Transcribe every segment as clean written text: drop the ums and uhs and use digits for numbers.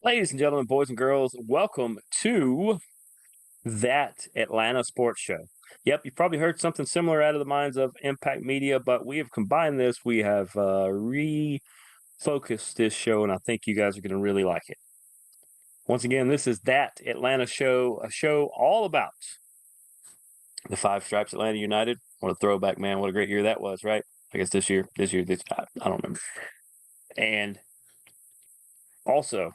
Ladies and gentlemen, boys and girls, welcome to That Atlanta Sports Show. Yep, you've probably heard something similar out of the minds of Impact Media, but we have combined this. We have refocused this show, and I think you guys are going to really like it. Once again, this is That Atlanta Show, a show all about the Five Stripes Atlanta United. What a throwback, man. What a great year that was, right? I guess this year, I don't remember. And also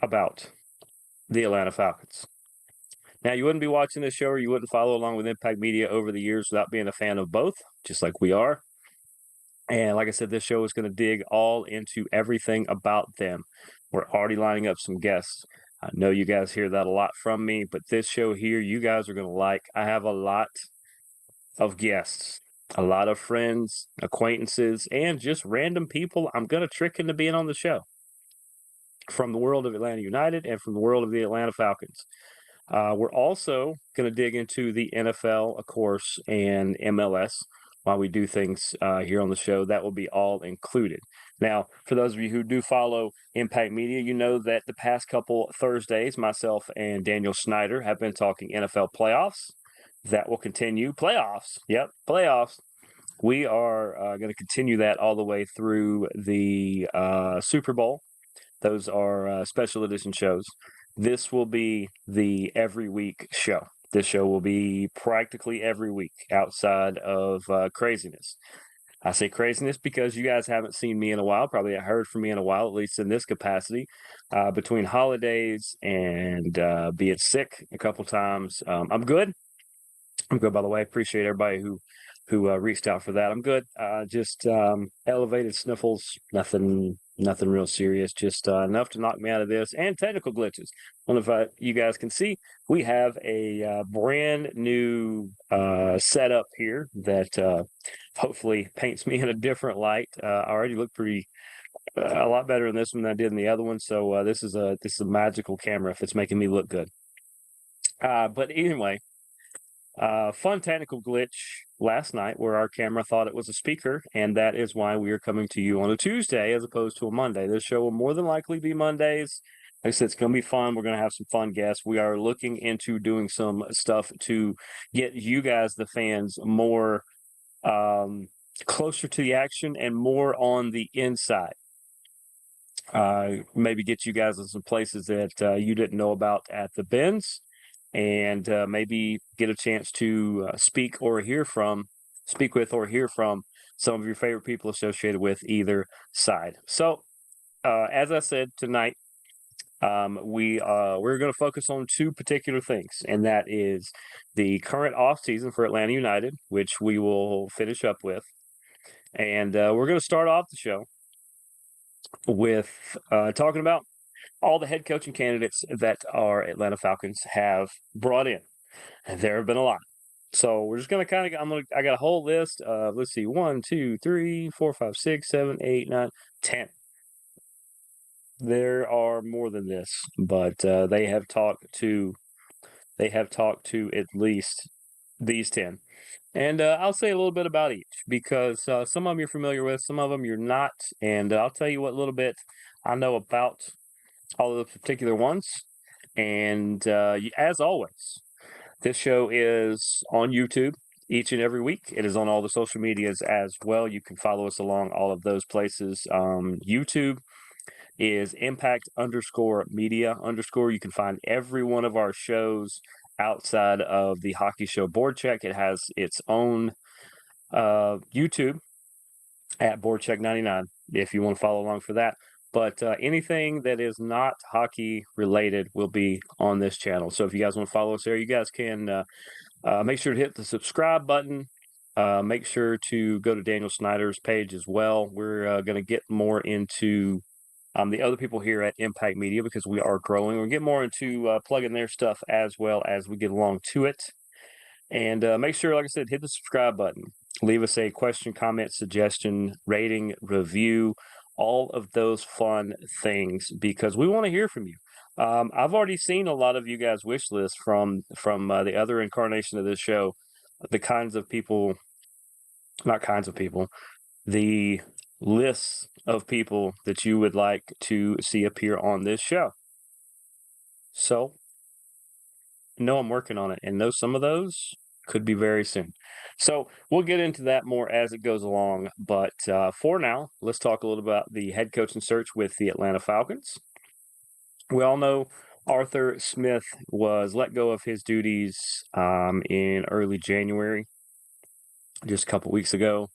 about the Atlanta Falcons. Now, you wouldn't be watching this show or you wouldn't follow along with Impact Media over the years without being a fan of both, just like we are. And like I said, this show is going to dig all into everything about them. We're already lining up some guests. I know you guys hear that a lot from me, but this show here, you guys are going to like. I have a lot of guests, a lot of friends, acquaintances, and just random people I'm going to trick into being on the show from the world of Atlanta United and from the world of the Atlanta Falcons. We're also going to dig into the NFL, of course, and MLS while we do things here on the show. That will be all included. Now, for those of you who do follow Impact Media, you know that the past couple Thursdays, myself and Daniel Snyder have been talking NFL playoffs. That will continue. Playoffs. Yep, playoffs. We are going to continue that all the way through the Super Bowl. Those are special edition shows. This will be the every week show. This show will be practically every week outside of craziness. I say craziness because you guys haven't seen me in a while, probably heard from me in a while, at least in this capacity, between holidays and being sick a couple times. I'm good. I'm good, by the way. Appreciate everybody who reached out for that. I'm good. Just elevated sniffles, nothing real serious, just enough to knock me out of this, and technical glitches. Well, if you guys can see, we have a brand new setup here that hopefully paints me in a different light. I already look pretty a lot better in this one than I did in the other one, so this is a magical camera if it's making me look good. But anyway, fun technical glitch last night where our camera thought it was a speaker, and that is why we are coming to you on a Tuesday as opposed to a Monday. This show will more than likely be Mondays. Like I said, it's going to be fun. We're going to have some fun guests. We are looking into doing some stuff to get you guys, the fans, more closer to the action and more on the inside. Maybe get you guys in some places that you didn't know about at the bins, and maybe get a chance to speak with or hear from some of your favorite people associated with either side. So, as I said tonight, we're going to focus on two particular things, and that is the current off season for Atlanta United, which we will finish up with, and we're going to start off the show with talking about all the head coaching candidates that our Atlanta Falcons have brought in. And there have been a lot. So we're just gonna I got a whole list of, let's see, 1, 2, 3, 4, 5, 6, 7, 8, 9, 10. There are more than this, but they have talked to at least these 10. And I'll say a little bit about each because some of them you're familiar with, some of them you're not. And I'll tell you what little bit I know about all of the particular ones. And as always, this show is on YouTube each and every week. It is on all the social medias as well. You can follow us along all of those places. YouTube is impact_media_. You can find every one of our shows outside of the Hockey Show Board Check. It has its own YouTube at Board Check 99 if you want to follow along for that. But anything that is not hockey related will be on this channel. So if you guys want to follow us there, you guys can make sure to hit the subscribe button. Make sure to go to Daniel Snyder's page as well. We're going to get more into the other people here at Impact Media because we are growing. We'll get more into plugging their stuff as well as we get along to it. And make sure, like I said, hit the subscribe button. Leave us a question, comment, suggestion, rating, review, all of those fun things because we want to hear from you. I've already seen a lot of you guys' wish lists from the other incarnation of this show, the the lists of people that you would like to see appear on this show. So, no, I'm working on it, and know some of those could be very soon. So we'll get into that more as it goes along. But for now, let's talk a little about the head coaching search with the Atlanta Falcons. We all know Arthur Smith was let go of his duties in early January, just a couple weeks ago.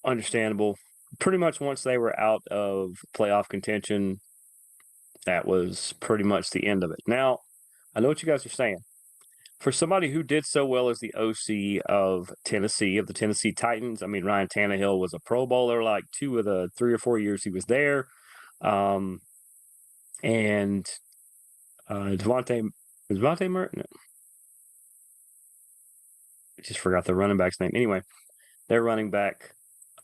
Understandable. Pretty much once they were out of playoff contention, that was pretty much the end of it. Now, I know what you guys are saying. For somebody who did so well as the OC of Tennessee, of the Tennessee Titans, I mean, Ryan Tannehill was a Pro Bowler like 2 of the 3 or 4 years he was there. Um, and Devontae Murray? No, I just forgot the running back's name. Anyway, their running back,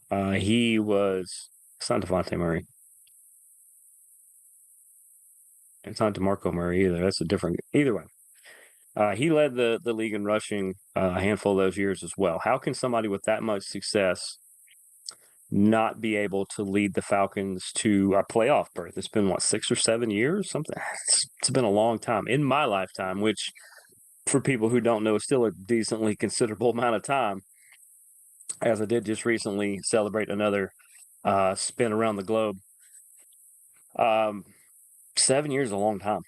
he was, it's not Devontae Murray. It's not DeMarco Murray either. That's a different, either way. He led the league in rushing a handful of those years as well. How can somebody with that much success not be able to lead the Falcons to a playoff berth? It's been, what, 6 or 7 years? Something. It's been a long time in my lifetime, which for people who don't know is still a decently considerable amount of time, as I did just recently celebrate another spin around the globe. 7 years is a long time.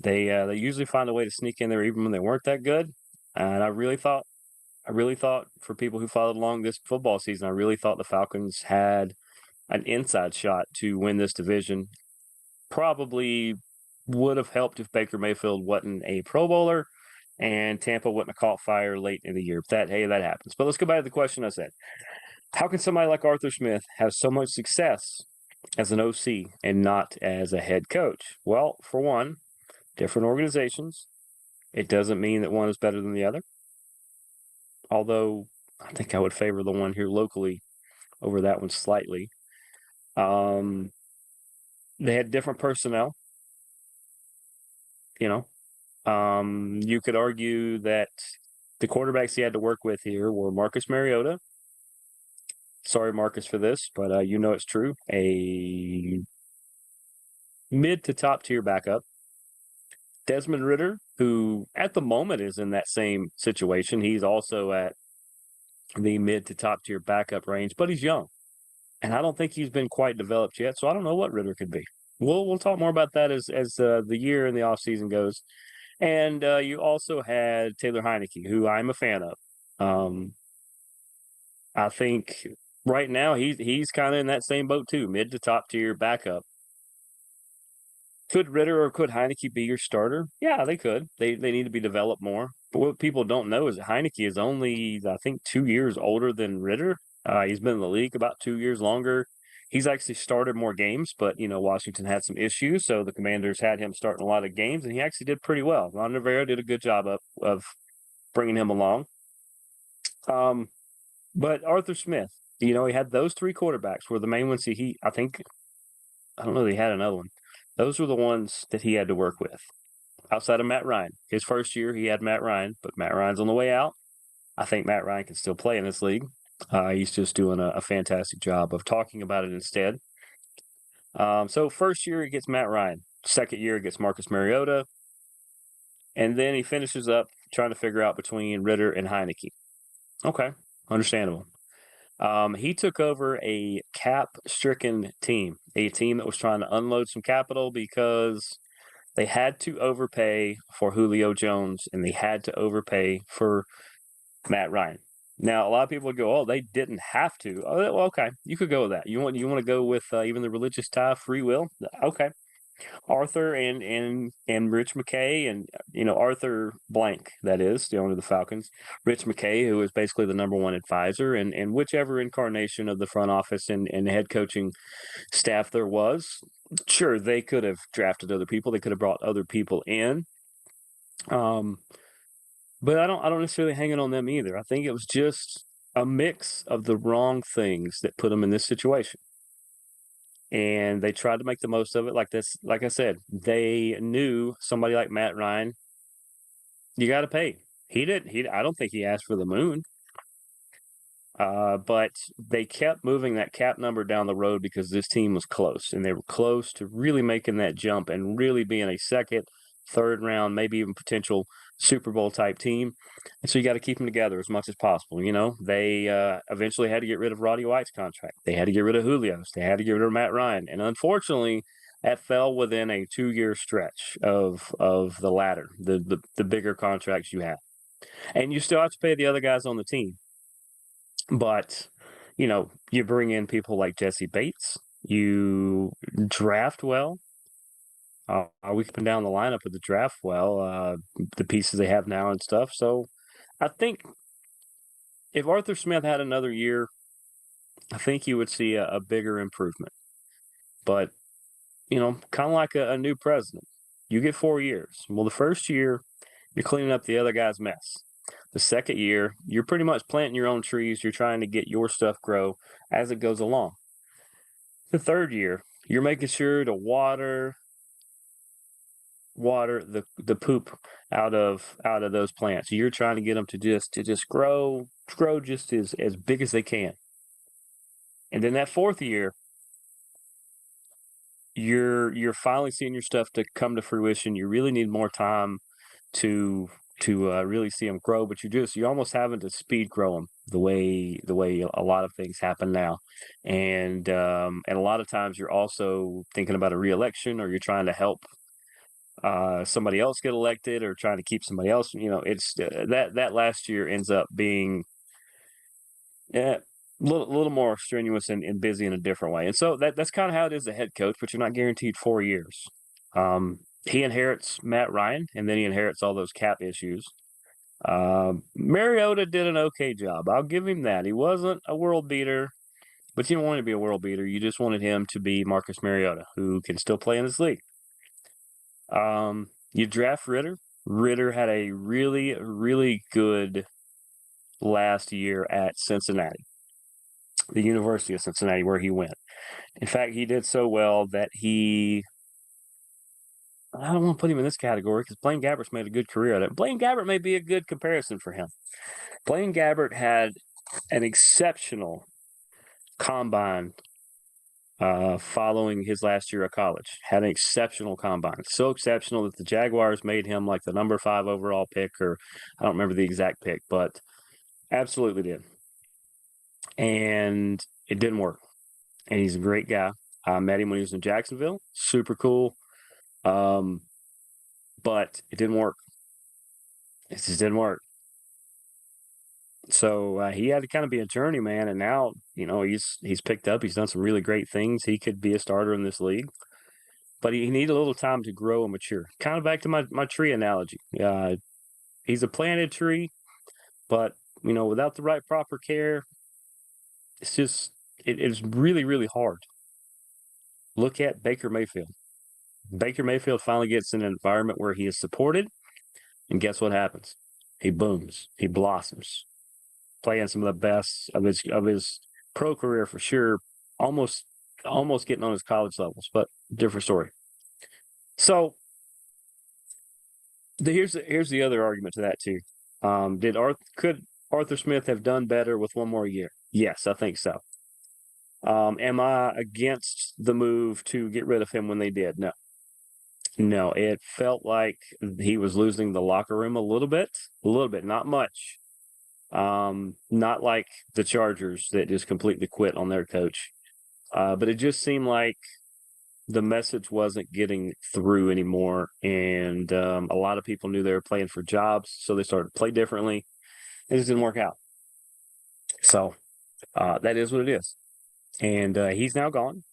They usually find a way to sneak in there even when they weren't that good. And I really thought for people who followed along this football season, I really thought the Falcons had an inside shot to win this division. Probably would have helped if Baker Mayfield wasn't a Pro Bowler and Tampa wouldn't have caught fire late in the year. But that happens. But let's go back to the question I said. How can somebody like Arthur Smith have so much success as an OC and not as a head coach? Well, for one, different organizations. It doesn't mean that one is better than the other. Although I think I would favor the one here locally over that one slightly. They had different personnel, you know. You could argue that the quarterbacks he had to work with here were Marcus Mariota. Sorry, Marcus, for this, but you know it's true. A mid to top tier backup. Desmond Ritter, who at the moment is in that same situation. He's also at the mid to top tier backup range, but he's young. And I don't think he's been quite developed yet, so I don't know what Ritter could be. We'll talk more about that as the year and the offseason goes. And you also had Taylor Heineke, who I'm a fan of. I think right now he's kind of in that same boat too, mid to top tier backup. Could Ritter or could Heineke be your starter? Yeah, they could. They need to be developed more. But what people don't know is that Heineke is only, I think, 2 years older than Ritter. He's been in the league about 2 years longer. He's actually started more games, but Washington had some issues, so the Commanders had him starting a lot of games, and he actually did pretty well. Ron Rivera did a good job of bringing him along. But Arthur Smith, he had those 3 quarterbacks were the main ones. I think, I don't know, he had another one. Those were the ones that he had to work with. Outside of Matt Ryan. His first year, he had Matt Ryan, but Matt Ryan's on the way out. I think Matt Ryan can still play in this league. He's just doing a fantastic job of talking about it instead. So first year, he gets Matt Ryan. Second year, he gets Marcus Mariota. And then he finishes up trying to figure out between Ritter and Heineke. Okay, understandable. He took over a cap-stricken team, a team that was trying to unload some capital because they had to overpay for Julio Jones, and they had to overpay for Matt Ryan. Now, a lot of people would go, "Oh, they didn't have to." Oh, well, okay, you could go with that. You want to go with even the religious tie, free will? Okay, Arthur and Rich McKay and Arthur Blank, that is the owner of the Falcons. Rich McKay, who is basically the number one advisor, and whichever incarnation of the front office and head coaching staff there was. Sure, they could have drafted other people. They could have brought other people in. But I don't necessarily hang it on them either. I think it was just a mix of the wrong things that put them in this situation. And they tried to make the most of it. Like I said, they knew somebody like Matt Ryan, you got to pay. I don't think he asked for the moon. But they kept moving that cap number down the road because this team was close, and they were close to really making that jump and really being a second, third round, maybe even potential Super Bowl type team. And so you got to keep them together as much as possible. They eventually had to get rid of Roddy White's contract. They had to get rid of Julio's. They had to get rid of Matt Ryan. And unfortunately, that fell within a 2-year stretch of the latter, the bigger contracts you have. And you still have to pay the other guys on the team. But, you bring in people like Jesse Bates, you draft well. We up and down the lineup with the draft well, the pieces they have now and stuff. So I think if Arthur Smith had another year, I think you would see a bigger improvement. But, kind of like a new president, you get 4 years. Well, the first year, you're cleaning up the other guy's mess. The second year, you're pretty much planting your own trees. You're trying to get your stuff grow as it goes along. The third year, you're making sure to water the poop out of those plants. You're trying to get them to just grow just as big as they can. And then that fourth year, you're finally seeing your stuff to come to fruition. You really need more time to really see them grow, but you're almost having to speed grow them the way a lot of things happen now, and a lot of times you're also thinking about a reelection, or you're trying to help somebody else get elected, or trying to keep somebody else. It's that last year ends up being a little more strenuous and busy in a different way, and so that's kind of how it is, the head coach. But you're not guaranteed 4 years. He inherits Matt Ryan, and then he inherits all those cap issues. Mariota did an okay job. I'll give him that. He wasn't a world beater, but you don't want him to be a world beater. You just wanted him to be Marcus Mariota, who can still play in this league. You draft Ritter. Ritter had a really, really good last year at Cincinnati, the University of Cincinnati, where he went. In fact, he did so well that I don't want to put him in this category because Blaine Gabbert's made a good career at it. Blaine Gabbert may be a good comparison for him. Blaine Gabbert had an exceptional combine following his last year of college. Had an exceptional combine. So exceptional that the Jaguars made him like the number 5 overall pick, or I don't remember the exact pick, but absolutely did. And it didn't work. And he's a great guy. I met him when he was in Jacksonville. Super cool. But it didn't work. It just didn't work. So he had to kind of be a journeyman, and now he's picked up. He's done some really great things. He could be a starter in this league, but he needed a little time to grow and mature. Kind of back to my tree analogy. He's a planted tree, but without the right proper care, it's really, really hard. Look at Baker Mayfield. Baker Mayfield finally gets in an environment where he is supported, and guess what happens? He booms. He blossoms. Playing some of the best of his pro career for sure. Almost getting on his college levels, but different story. So here's the other argument to that too. Could Arthur Smith have done better with one more year? Yes, I think so. Am I against the move to get rid of him when they did? No. No, it felt like he was losing the locker room a little bit, not much. Not like the Chargers that just completely quit on their coach. But it just seemed like the message wasn't getting through anymore. And a lot of people knew they were playing for jobs, so they started to play differently. It just didn't work out. So that is what it is. And he's now gone.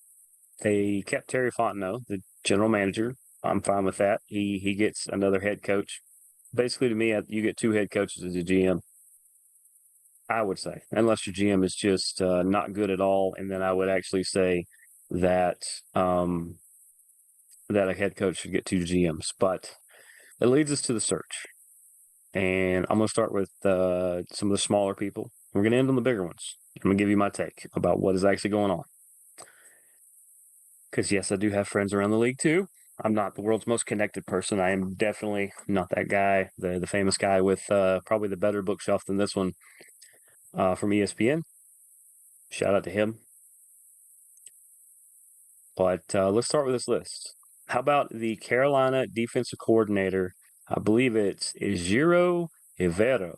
They kept Terry Fontenot, the general manager. I'm fine with that. He gets another head coach. Basically, to me, you get 2 head coaches as a GM. I would say, unless your GM is just not good at all, and then I would actually say that that a head coach should get 2 GMs. But it leads us to the search, and I'm going to start with some of the smaller people. We're going to end on the bigger ones. I'm going to give you my take about what is actually going on. Because yes, I do have friends around the league too. I'm not the world's most connected person. I am definitely not that guy, the famous guy with probably the better bookshelf than this one from ESPN. Shout out to him. But let's start with this list. How about the Carolina defensive coordinator? I believe it's Ejiro Rivero.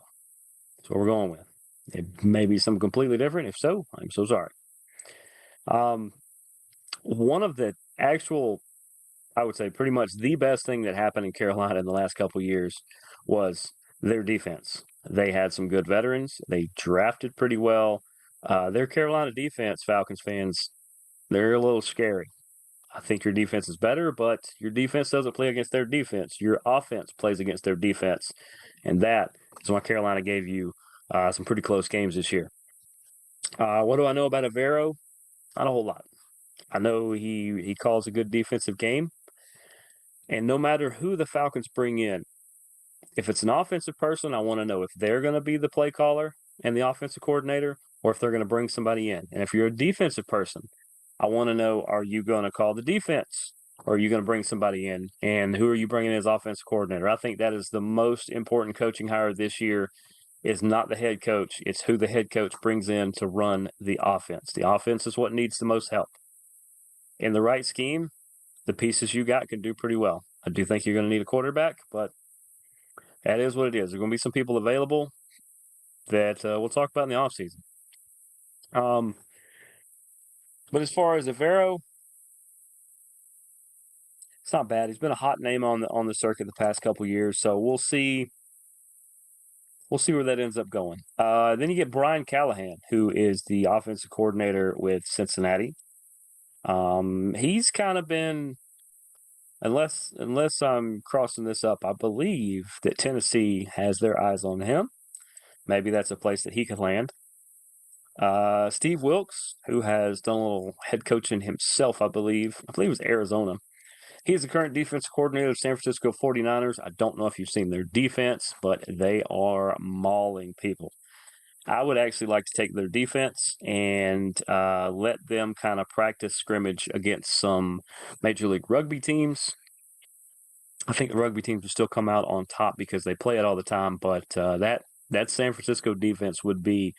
That's what we're going with. It may be something completely different. If so, I'm so sorry. One of the actual, I would say, pretty much the best thing that happened in Carolina in the last couple of years was their defense. They had some good veterans. They drafted pretty well. Their Carolina defense, Falcons fans, they're a little scary. I think your defense is better, but your defense doesn't play against their defense. Your offense plays against their defense. And that is why Carolina gave you some pretty close games this year. What do I know about Avero? Not a whole lot. I know he calls a good defensive game. And no matter who the Falcons bring in, if it's an offensive person, I want to know if they're going to be the play caller and the offensive coordinator or if they're going to bring somebody in. And if you're a defensive person, I want to know, are you going to call the defense or are you going to bring somebody in? And who are you bringing as offensive coordinator? I think that is the most important coaching hire this year is not the head coach. It's who the head coach brings in to run the offense. The offense is what needs the most help. In the right scheme, the pieces you got can do pretty well. I do think you're going to need a quarterback, but that is what it is. There are going to be some people available that we'll talk about in the offseason. But as far as Avero, it's not bad. He's been a hot name on the circuit the past couple years, so we'll see. We'll see where that ends up going. Then you get Brian Callahan, who is the offensive coordinator with Cincinnati. He's kind of been, unless I'm crossing this up, I believe that Tennessee has their eyes on him. Maybe that's a place that he could land. Steve Wilks, who has done a little head coaching himself, I believe it was Arizona. He's the current defense coordinator of San Francisco 49ers. I don't know if you've seen their defense, but they are mauling people. I would actually like to take their defense and let them kind of practice scrimmage against some Major League Rugby teams. I think the rugby teams will still come out on top because they play it all the time, but that San Francisco defense would be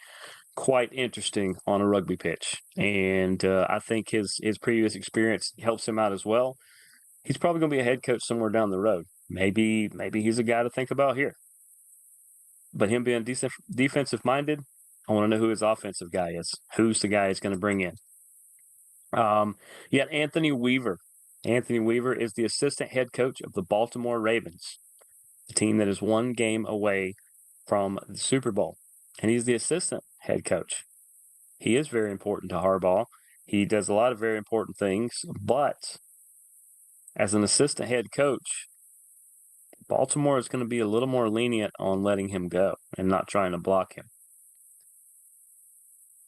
quite interesting on a rugby pitch. And I think his previous experience helps him out as well. He's probably going to be a head coach somewhere down the road. Maybe he's a guy to think about here. But him being defensive minded, I want to know who his offensive guy is. Who's the guy he's going to bring in? Yet Anthony Weaver. Anthony Weaver is the assistant head coach of the Baltimore Ravens, the team that is one game away from the Super Bowl. And he's the assistant head coach. He is very important to Harbaugh. He does a lot of very important things, but as an assistant head coach, Baltimore is going to be a little more lenient on letting him go and not trying to block him.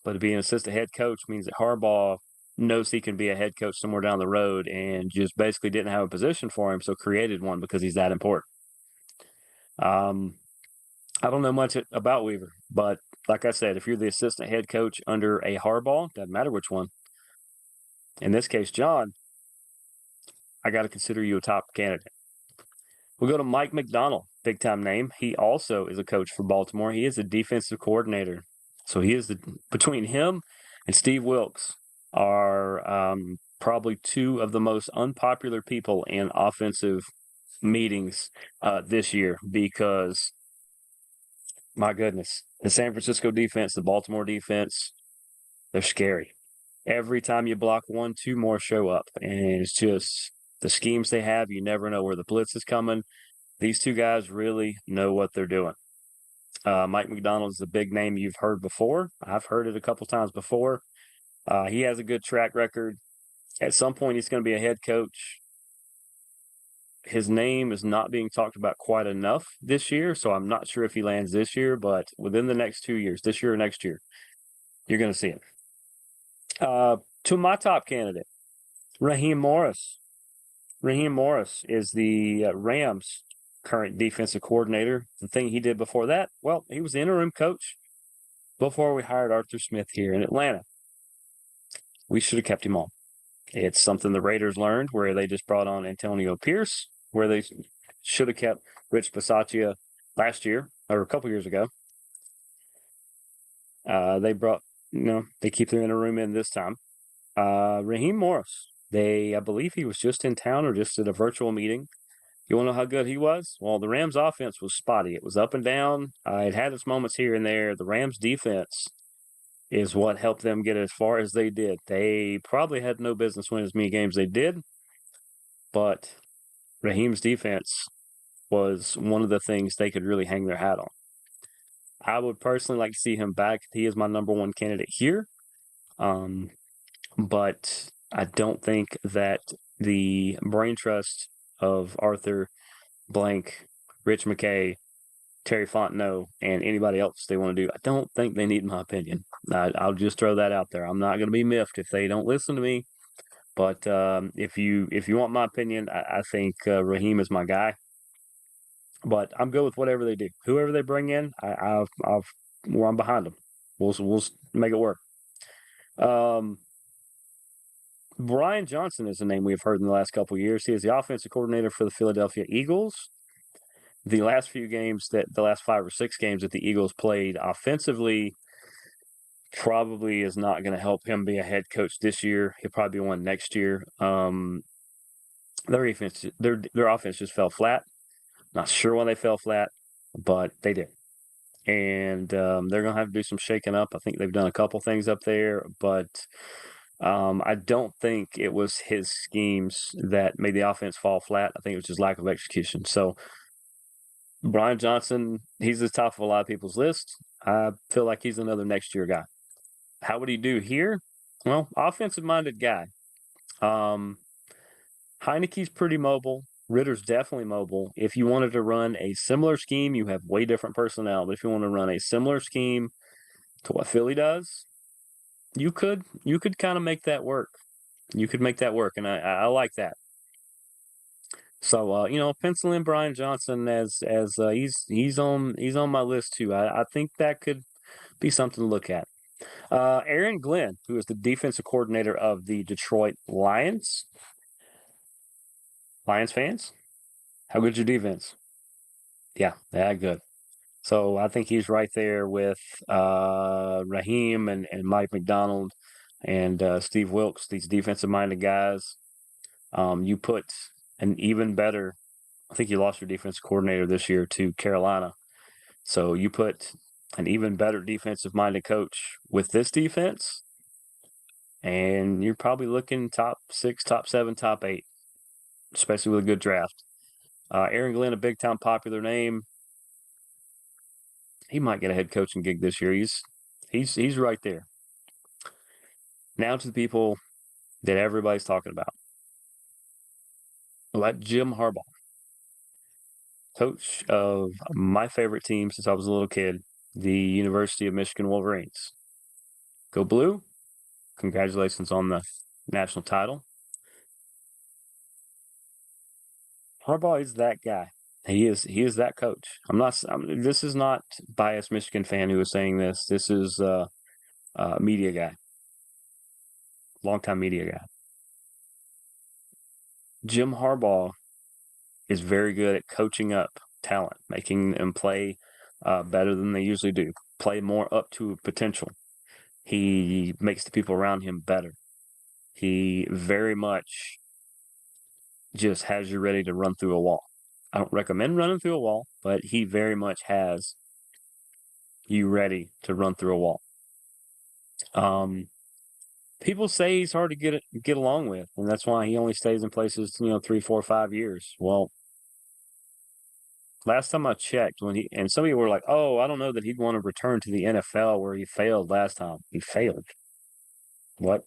But to be an assistant head coach means that Harbaugh knows he can be a head coach somewhere down the road and just basically didn't have a position for him, so created one because he's that important. I don't know much about Weaver, but like I said, if you're the assistant head coach under a Harbaugh, doesn't matter which one. In this case, John, I got to consider you a top candidate. We'll go to Mike McDonald, big time name. He also is a coach for Baltimore. He is a defensive coordinator. So he is between him and Steve Wilks are probably two of the most unpopular people in offensive meetings this year because, my goodness, the San Francisco defense, the Baltimore defense, they're scary. Every time you block one, two more show up. And it's just the schemes they have, you never know where the blitz is coming. These two guys really know what they're doing. Mike McDonald is a big name you've heard before. I've heard it a couple times before. He has a good track record. At some point, he's going to be a head coach. His name is not being talked about quite enough this year, so I'm not sure if he lands this year, but within the next 2 years, this year or next year, you're going to see him. To my top candidate, Raheem Morris. Raheem Morris is the Rams' current defensive coordinator. The thing he did before that, well, he was the interim coach before we hired Arthur Smith here in Atlanta. We should have kept him on. It's something the Raiders learned where they just brought on Antonio Pierce, where they should have kept Rich Bisaccia last year or a couple years ago. They brought they keep their inner room in this time. Raheem Morris. I believe he was just in town or just at a virtual meeting. You want to know how good he was? Well, the Rams' offense was spotty. It was up and down. It had its moments here and there. The Rams' defense is what helped them get as far as they did. They probably had no business winning as many games they did, but Raheem's defense was one of the things they could really hang their hat on. I would personally like to see him back. He is my number one candidate here. But I don't think that the brain trust of Arthur Blank, Rich McKay, Terry Fontenot, and anybody else they want to do, I don't think they need my opinion. I'll just throw that out there. I'm not going to be miffed if they don't listen to me. But if you want my opinion, I think Raheem is my guy. But I'm good with whatever they do. Whoever they bring in, I'm behind them. We'll make it work. Brian Johnson is a name we've heard in the last couple of years. He is the offensive coordinator for the Philadelphia Eagles. The last 5 or 6 games that the Eagles played offensively probably is not going to help him be a head coach this year. He'll probably be one next year. Their offense just fell flat. Not sure why they fell flat, but they did. And they're going to have to do some shaking up. I think they've done a couple things up there, but I don't think it was his schemes that made the offense fall flat. I think it was just lack of execution. So Brian Johnson, he's the top of a lot of people's list. I feel like he's another next year guy. How would he do here? Well, offensive-minded guy. Heineke's pretty mobile. Ritter's definitely mobile. If you wanted to run a similar scheme, you have way different personnel. But if you want to run a similar scheme to what Philly does, you could kind of make that work. You could make that work, and I like that. So pencil in Brian Johnson as he's on my list too. I think that could be something to look at. Aaron Glenn, who is the defensive coordinator of the Detroit Lions. Lions fans, how good's your defense? Yeah, good. So I think he's right there with Raheem and Mike McDonald and Steve Wilks, these defensive-minded guys. You put an even better – I think you lost your defensive coordinator this year to Carolina. So you put an even better defensive-minded coach with this defense, and you're probably looking top 6, top 7, top 8, especially with a good draft. Aaron Glenn, a big-time popular name. He might get a head coaching gig this year. He's right there. Now to the people that everybody's talking about. Like Jim Harbaugh, coach of my favorite team since I was a little kid, the University of Michigan Wolverines. Go Blue. Congratulations on the national title. Harbaugh is that guy. He is that coach. This is not biased Michigan fan who is saying this. This is media guy. Longtime media guy. Jim Harbaugh is very good at coaching up talent, making them play better than they usually do, play more up to potential. He makes the people around him better. He very much just has you ready to run through a wall. I don't recommend running through a wall, but he very much has you ready to run through a wall. People say he's hard to get along with, and that's why he only stays in places, 3, 4, 5 years. Well, last time I checked, and some of you were like, "Oh, I don't know that he'd want to return to the NFL where he failed last time." He failed. What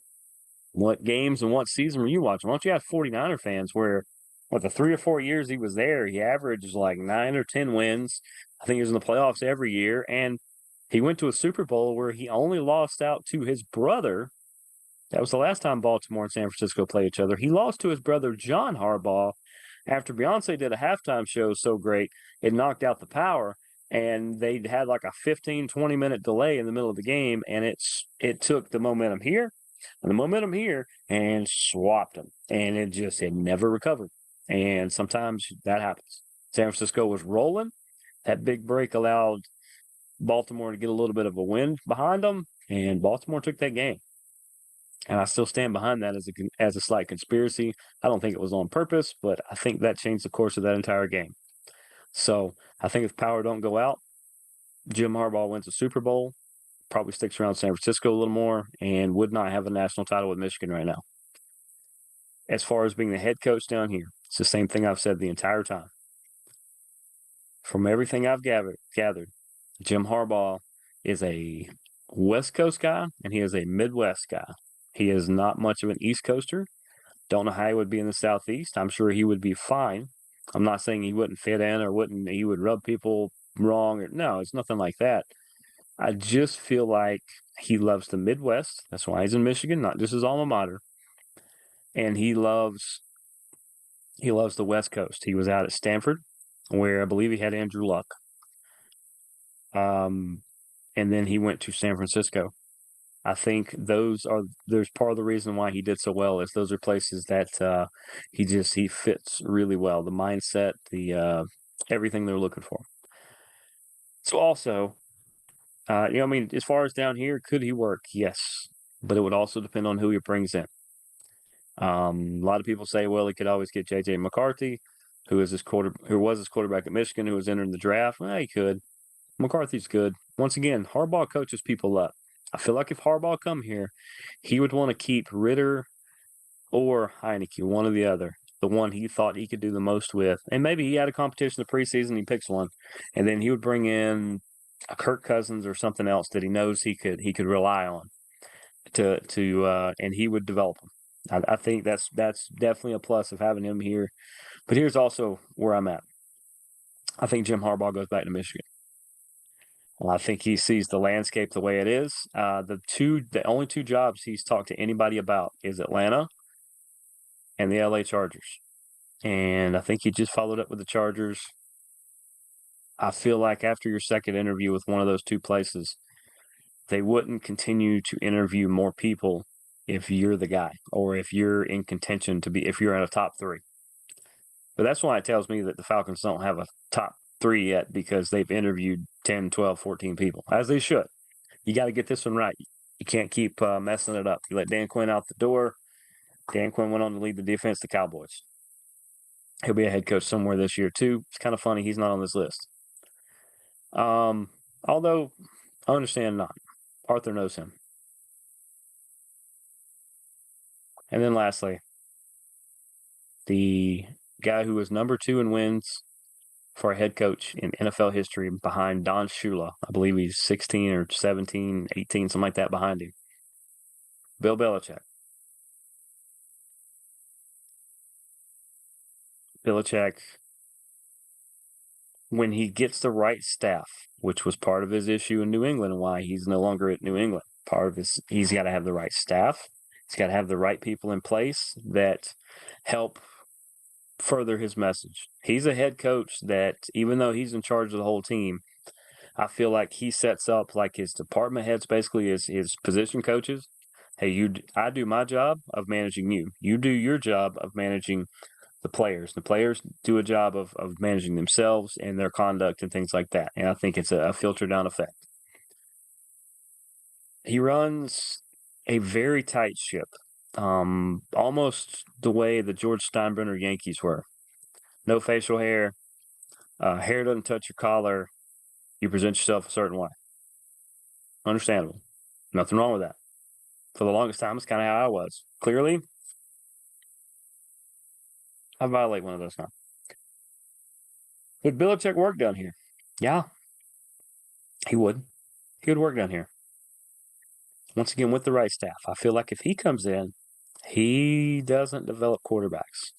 games and what season were you watching? Why don't you have 49er fans where, the 3 or 4 years he was there, he averaged like 9 or 10 wins. I think he was in the playoffs every year, and he went to a Super Bowl where he only lost out to his brother. That was the last time Baltimore and San Francisco played each other. He lost to his brother John Harbaugh after Beyonce did a halftime show so great, it knocked out the power, and they had like a 15, 20-minute delay in the middle of the game, and it took the momentum here and the momentum here and swapped them, and it never recovered. And sometimes that happens. San Francisco was rolling. That big break allowed Baltimore to get a little bit of a win behind them, and Baltimore took that game. And I still stand behind that as a slight conspiracy. I don't think it was on purpose, but I think that changed the course of that entire game. So I think if power don't go out, Jim Harbaugh wins a Super Bowl, probably sticks around San Francisco a little more, and would not have a national title with Michigan right now. As far as being the head coach down here, it's the same thing I've said the entire time. From everything I've gathered, Jim Harbaugh is a West Coast guy and he is a Midwest guy. He is not much of an East Coaster. Don't know how he would be in the Southeast. I'm sure he would be fine. I'm not saying he wouldn't fit in or he would rub people wrong. No, it's nothing like that. I just feel like he loves the Midwest. That's why he's in Michigan, not just his alma mater. And he loves the West Coast. He was out at Stanford, where I believe he had Andrew Luck. And then he went to San Francisco. I think there's part of the reason why he did so well is those are places that he fits really well. The mindset, the everything they're looking for. So also, I mean, as far as down here, could he work? Yes, but it would also depend on who he brings in. A lot of people say, well, he could always get J.J. McCarthy, who was his quarterback at Michigan, who was entering the draft. Well, he could. McCarthy's good. Once again, Harbaugh coaches people up. I feel like if Harbaugh come here, he would want to keep Ritter or Heineke, one or the other, the one he thought he could do the most with. And maybe he had a competition in the preseason, he picks one, and then he would bring in a Kirk Cousins or something else that he knows he could rely on and he would develop him. I think that's definitely a plus of having him here. But here's also where I'm at. I think Jim Harbaugh goes back to Michigan. I think he sees the landscape the way it is. The only two jobs he's talked to anybody about is Atlanta and the LA Chargers. And I think he just followed up with the Chargers. I feel like after your second interview with one of those two places, they wouldn't continue to interview more people if you're the guy or if you're in contention if you're in a top three. But that's why it tells me that the Falcons don't have a top three yet because they've interviewed 10, 12, 14 people, as they should. You got to get this one right. You can't keep messing it up. You let Dan Quinn out the door. Dan Quinn went on to lead the defense, the Cowboys. He'll be a head coach somewhere this year, too. It's kind of funny he's not on this list. Although, I understand not. Arthur knows him. And then lastly, the guy who was number 2 in wins for a head coach in NFL history behind Don Shula. I believe he's 16 or 17, 18, something like that behind him. Bill Belichick. Belichick, when he gets the right staff, which was part of his issue in New England and why he's no longer at New England. He's got to have the right staff. He's got to have the right people in place that help further his message. He's a head coach that, even though he's in charge of the whole team, I feel like he sets up like his department heads, basically his position coaches. Hey, I do my job of managing you. You do your job of managing the players. The players do a job of managing themselves and their conduct and things like that. And I think it's a filter down effect. He runs a very tight ship, almost the way the George Steinbrenner Yankees were. No facial hair, hair doesn't touch your collar. You present yourself a certain way. Understandable. Nothing wrong with that. For the longest time, it's kind of how I was. Clearly, I violate one of those now. Would Belichick work down here? Yeah, he would. He would work down here. Once again, with the right staff. I feel like if he comes in, he doesn't develop quarterbacks.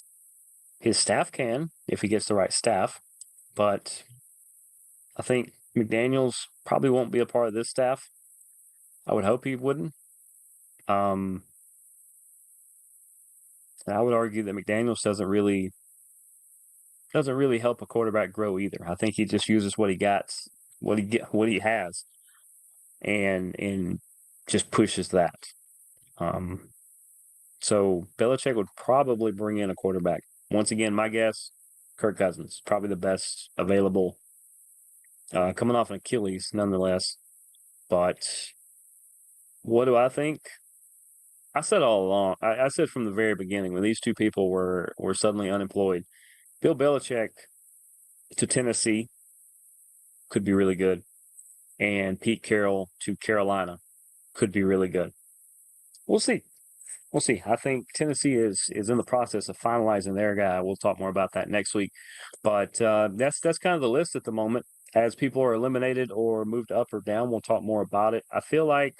His staff can if he gets the right staff, but I think McDaniels probably won't be a part of this staff. I would hope he wouldn't. And I would argue that McDaniels doesn't really help a quarterback grow either. I think he just uses what he has, and just pushes that. So Belichick would probably bring in a quarterback. Once again, my guess, Kirk Cousins, probably the best available coming off an Achilles, nonetheless. But what do I think? I said all along. I said from the very beginning when these two people were suddenly unemployed. Bill Belichick to Tennessee could be really good, and Pete Carroll to Carolina could be really good. We'll see. We'll see. I think Tennessee is in the process of finalizing their guy. We'll talk more about that next week. But that's kind of the list at the moment. As people are eliminated or moved up or down, we'll talk more about it. I feel like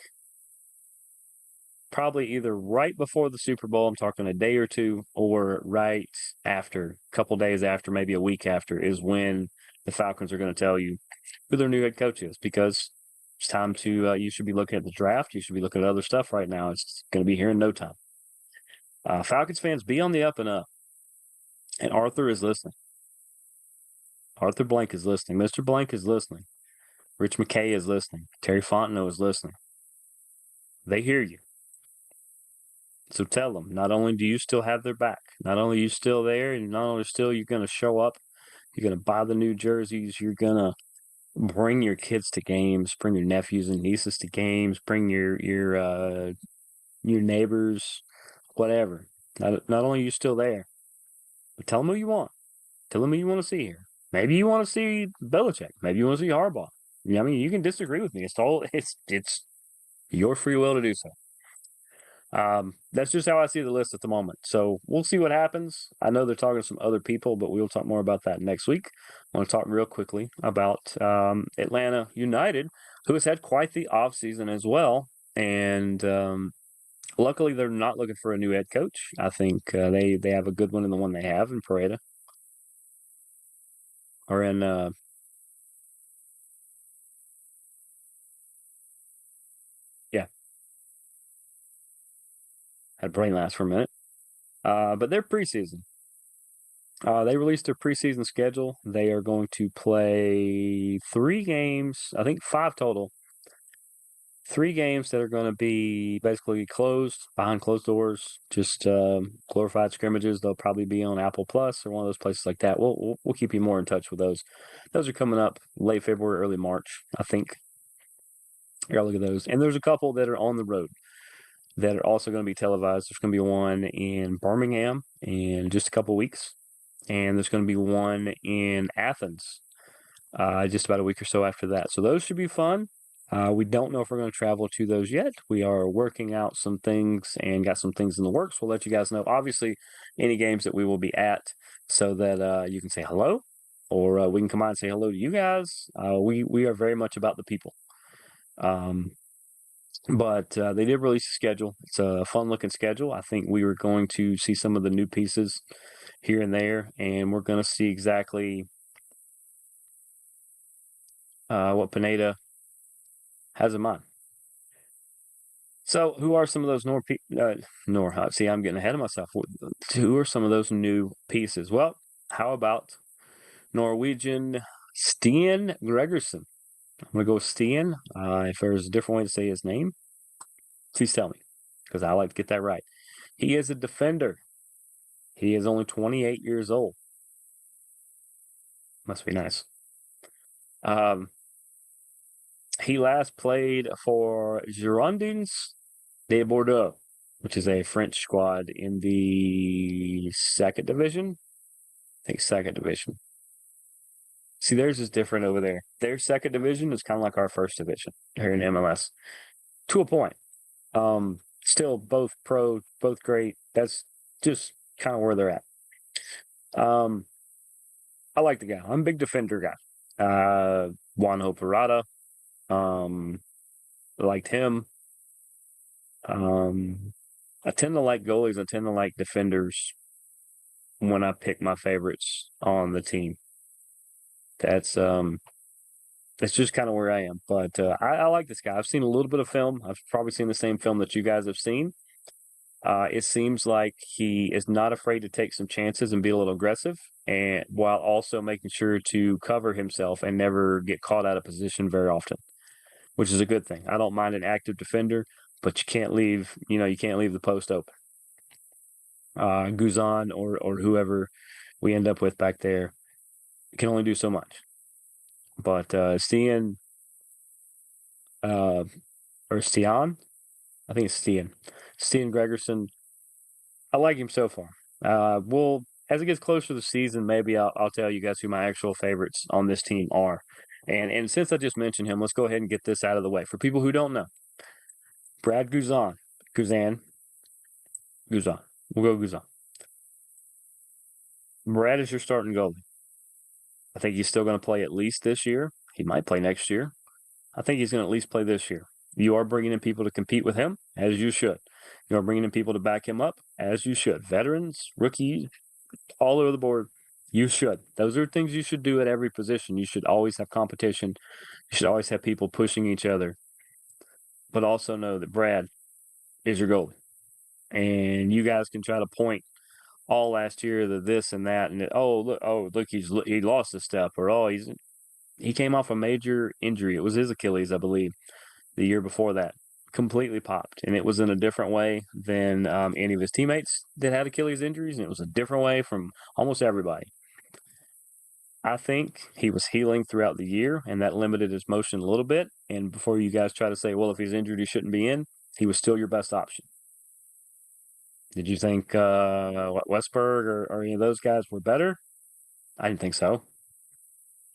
probably either right before the Super Bowl, I'm talking a day or two, or right after, a couple days after, maybe a week after, is when the Falcons are going to tell you who their new head coach is, because it's time to, you should be looking at the draft. You should be looking at other stuff right now. It's going to be here in no time. Falcons fans, be on the up and up. And Arthur is listening. Arthur Blank is listening. Mr. Blank is listening. Rich McKay is listening. Terry Fontenot is listening. They hear you. So tell them, not only do you still have their back, not only are you still there, and not only still you're going to show up, you're going to buy the new jerseys, you're going to bring your kids to games, bring your nephews and nieces to games, bring your neighbors, whatever. Not only are you still there, but tell them who you want. Tell them who you want to see here. Maybe you want to see Belichick. Maybe you want to see Harbaugh. I mean, you can disagree with me. It's your free will to do so. That's just how I see the list at the moment. So we'll see what happens. I know they're talking to some other people, but we'll talk more about that next week. I want to talk real quickly about Atlanta United, who has had quite the offseason as well. And luckily, they're not looking for a new head coach. I think they have a good one in the one they have in Pareda. Or in yeah, had brain last for a minute. But they're preseason. They released their preseason schedule. They are going to play 3 games, I think 5 total. 3 games that are going to be basically closed, behind closed doors, just glorified scrimmages. They'll probably be on Apple Plus or one of those places like that. We'll keep you more in touch with those. Those are coming up late February, early March, I think. Here, look at those. And there's a couple that are on the road that are also going to be televised. There's going to be one in Birmingham in just a couple weeks, and there's going to be one in Athens just about a week or so after that. So those should be fun. We don't know if we're going to travel to those yet. We are working out some things and got some things in the works. We'll let you guys know, obviously, any games that we will be at so that you can say hello, or we can come out and say hello to you guys. We are very much about the people. But they did release a schedule. It's a fun-looking schedule. I think we were going to see some of the new pieces here and there, and we're going to see exactly what Pineda has in mind. So, who are some of those See, I'm getting ahead of myself. Who are some of those new pieces? Well, how about Norwegian Stian Gregersen? I'm going to go with Stian. If there's a different way to say his name, please tell me, because I like to get that right. He is a defender. He is only 28 years old. Must be nice. He last played for Girondins de Bordeaux, which is a French squad in the second division. I think second division. See, theirs is different over there. Their second division is kind of like our first division here in MLS, to a point. Still both pro, both great. That's just kind of where they're at. I like the guy. I'm a big defender guy. Juanjo Parada. Liked him. I tend to like goalies. I tend to like defenders when I pick my favorites on the team. That's just kind of where I am. But I like this guy. I've seen a little bit of film. I've probably seen the same film that you guys have seen. It seems like he is not afraid to take some chances and be a little aggressive, and while also making sure to cover himself and never get caught out of position very often, which is a good thing. I don't mind an active defender, but you can't leave the post open. Guzan or whoever we end up with back there can only do so much. But uh, Stian, I think it's Stian Gregerson. I like him so far. Well, as it gets closer to the season, maybe I'll tell you guys who my actual favorites on this team are. And since I just mentioned him, let's go ahead and get this out of the way. For people who don't know, Brad Guzan, Guzan, Guzan. We'll go Guzan. Brad is your starting goalie. I think he's still going to play at least this year. He might play next year. I think he's going to at least play this year. You are bringing in people to compete with him, as you should. You are bringing in people to back him up, as you should. Veterans, rookies, all over the board. You should. Those are things you should do at every position. You should always have competition. You should always have people pushing each other. But also know that Brad is your goalie. And you guys can try to point all last year the this and that, and look, he lost a step, or he came off a major injury. It was his Achilles, I believe, the year before that. Completely popped, and it was in a different way than any of his teammates that had Achilles injuries, and it was a different way from almost everybody. I think he was healing throughout the year, and that limited his motion a little bit. And before you guys try to say, well, if he's injured, he shouldn't be in, he was still your best option. Did you think Westberg or any of those guys were better? I didn't think so.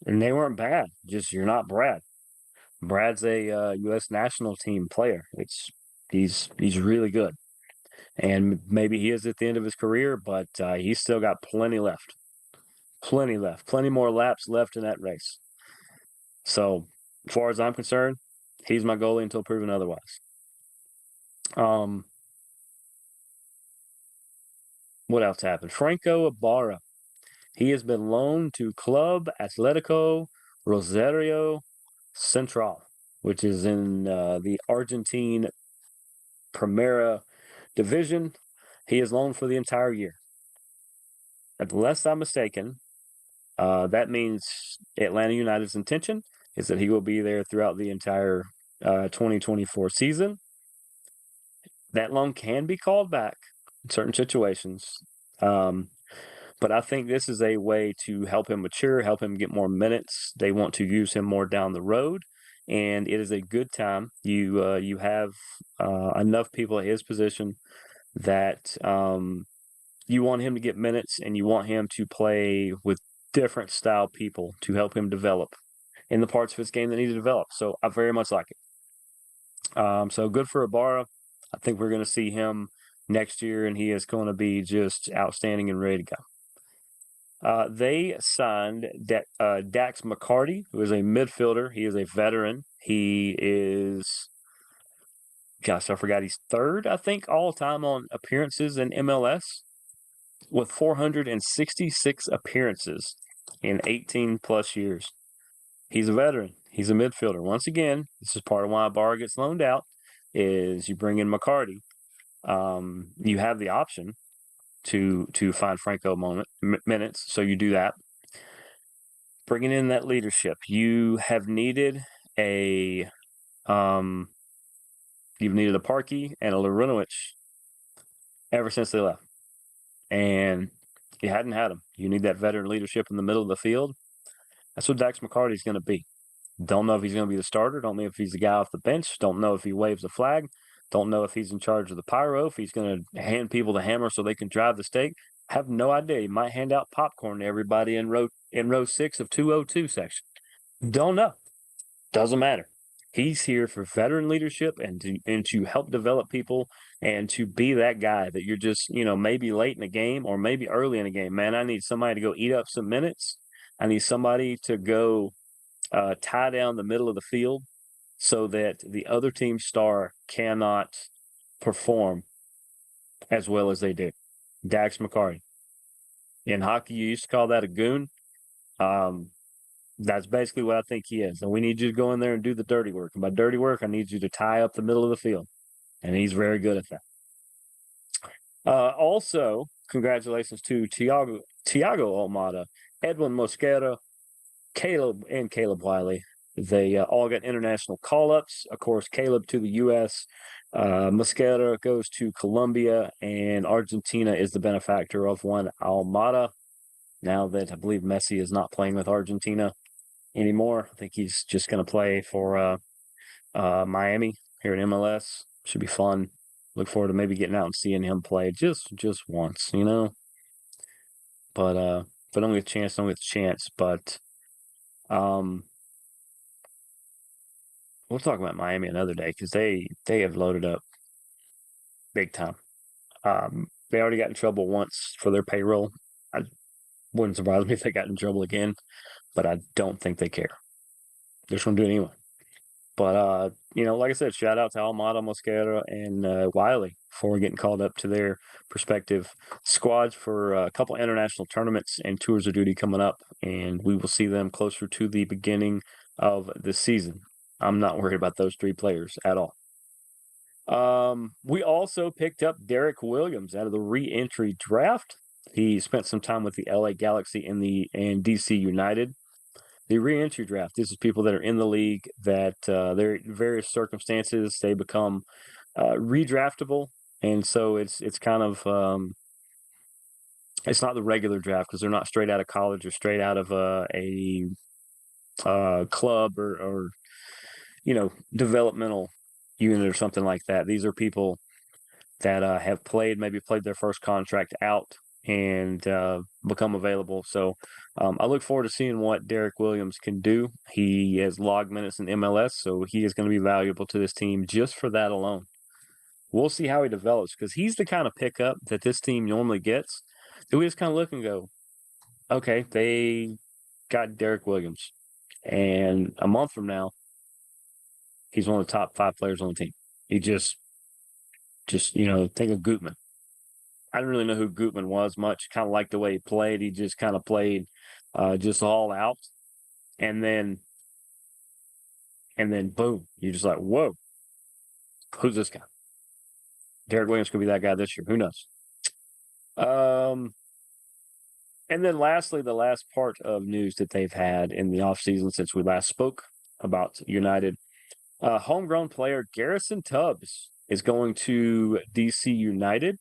And they weren't bad. Just you're not Brad. Brad's a U.S. national team player. He's really good, and maybe he is at the end of his career, but he's still got plenty left, plenty more laps left in that race. So, as far as I'm concerned, he's my goalie until proven otherwise. What else happened? Franco Ibarra. He has been loaned to Club Atletico Rosario Central, which is in the Argentine Primera Division. He is loaned for the entire year. Unless I'm mistaken, that means Atlanta United's intention is that he will be there throughout the entire 2024 season. That loan can be called back in certain situations. But I think this is a way to help him mature, help him get more minutes. They want to use him more down the road, and it is a good time. You have enough people at his position that you want him to get minutes, and you want him to play with different style people to help him develop in the parts of his game that need to develop. So I very much like it. So good for Ibarra. I think we're going to see him next year, and he is going to be just outstanding and ready to go. They signed Dax McCarty, who is a midfielder. He is a veteran. He is, gosh, I forgot, he's third, I think, all time on appearances in MLS with 466 appearances in 18 plus years. He's a veteran. He's a midfielder. Once again, this is part of why Ibarra gets loaned out, is you bring in McCarty. You have the option to find Franco minutes, so you do that. Bringing in that leadership, you have needed a you've needed a Parkey and a Larunovich ever since they left, and you hadn't had them. You need that veteran leadership in the middle of the field. That's what Dax McCarty is going to be. Don't know if he's going to be the starter. Don't know if he's the guy off the bench. Don't know if he waves a flag. Don't know if he's in charge of the pyro, if he's going to hand people the hammer so they can drive the stake. Have no idea. He might hand out popcorn to everybody in row 6 of 202 section. Don't know. Doesn't matter. He's here for veteran leadership and to help develop people and to be that guy that you're just, maybe late in a game or maybe early in a game. Man, I need somebody to go eat up some minutes. I need somebody to go tie down the middle of the field so that the other team's star cannot perform as well as they do. Dax McCarty. In hockey, you used to call that a goon. That's basically what I think he is. And we need you to go in there and do the dirty work. And by dirty work, I need you to tie up the middle of the field. And he's very good at that. Also, congratulations to Thiago Almada, Edwin Mosquera, Caleb Wiley. They all got international call-ups. Of course, Caleb to the U.S., Mosquera goes to Colombia, and Argentina is the benefactor of one Almada. Now that I believe Messi is not playing with Argentina, anymore. I think he's just going to play for Miami here in MLS. Should be fun. Look forward to maybe getting out and seeing him play just once, you know. But if I don't get a chance, don't get a chance. But um, we'll talk about Miami another day because they have loaded up big time. They already got in trouble once for their payroll. I wouldn't surprise me if they got in trouble again, but I don't think they care. They're just gonna do it anyway. But like I said, shout out to Almada, Mosquera, and Wiley for getting called up to their respective squads for a couple international tournaments and tours of duty coming up, and we will see them closer to the beginning of the season. I'm not worried about those three players at all. We also picked up Derek Williams out of the re-entry draft. He spent some time with the LA Galaxy and DC United. The re-entry draft. This is people that are in the league that they're in various circumstances they become redraftable, and so it's kind of it's not the regular draft because they're not straight out of college or straight out of a club or developmental unit or something like that. These are people that have maybe played their first contract out and become available. So I look forward to seeing what Derek Williams can do. He has logged minutes in MLS, so he is going to be valuable to this team just for that alone. We'll see how he develops because he's the kind of pickup that this team normally gets. So we just kind of look and go, okay, they got Derek Williams. And a month from now, he's one of the top 5 players on the team. He just think of Gutman. I didn't really know who Gutman was much. Kind of liked the way he played. He just kind of played just all out. And then boom, you're just like, whoa, who's this guy? Derek Williams could be that guy this year. Who knows? And then lastly, the last part of news that they've had in the offseason since we last spoke about United, homegrown player Garrison Tubbs is going to DC United.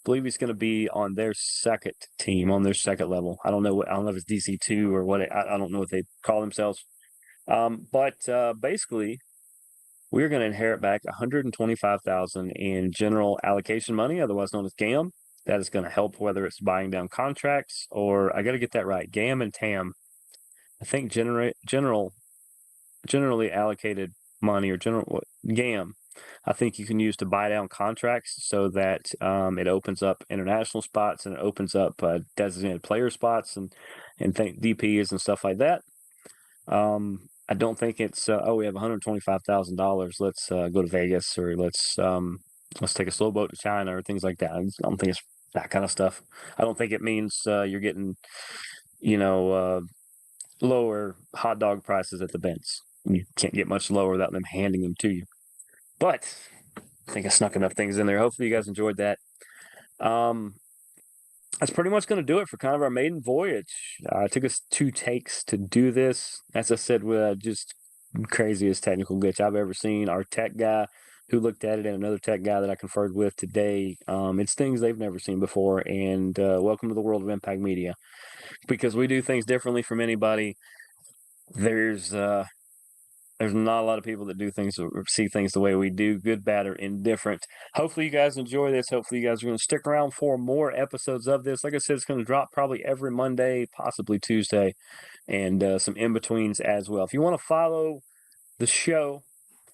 Believe he's going to be on their second team, on their second level. I don't know if it's DC2 or what. I don't know what they call themselves. But basically, we're going to inherit back $125,000 in general allocation money, otherwise known as GAM. That is going to help whether it's buying down contracts or I got to get that right. GAM and TAM. I think generally allocated money or GAM. I think you can use to buy down contracts so that it opens up international spots and it opens up designated player spots and think DPs and stuff like that. I don't think it's we have $125,000. Let's go to Vegas or let's take a slow boat to China or things like that. I don't think it's that kind of stuff. I don't think it means you're getting lower hot dog prices at the Benz. You can't get much lower without them handing them to you. But I think I snuck enough things in there. Hopefully you guys enjoyed that. That's pretty much going to do it for kind of our maiden voyage. It took us 2 takes to do this. As I said, with just craziest technical glitch I've ever seen. Our tech guy who looked at it and another tech guy that I conferred with today, it's things they've never seen before. And welcome to the world of Impact Media. Because we do things differently from anybody. There's not a lot of people that do things or see things the way we do, good, bad, or indifferent. Hopefully you guys enjoy this. Hopefully you guys are going to stick around for more episodes of this. Like I said, it's going to drop probably every Monday, possibly Tuesday, and some in-betweens as well. If you want to follow the show,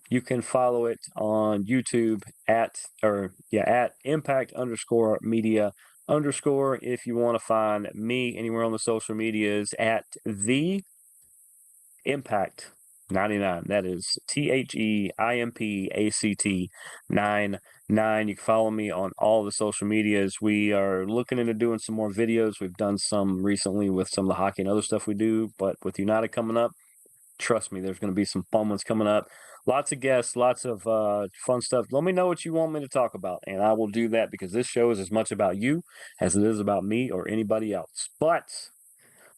you can follow it on YouTube at impact_media_. If you want to find me anywhere on the social medias at the Impact 99. That is THEIMPACT 99. You can follow me on all the social medias. We are looking into doing some more videos. We've done some recently with some of the hockey and other stuff we do, but with United coming up, trust me, there's going to be some fun ones coming up. Lots of guests, lots of fun stuff. Let me know what you want me to talk about, and I will do that because this show is as much about you as it is about me or anybody else. But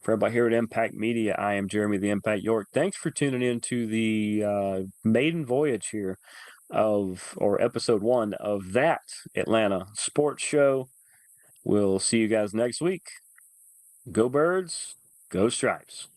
for everybody here at Impact Media, I am Jeremy the Impact York. Thanks for tuning in to the maiden voyage here or episode 1 of that Atlanta sports show. We'll see you guys next week. Go Birds, go Stripes.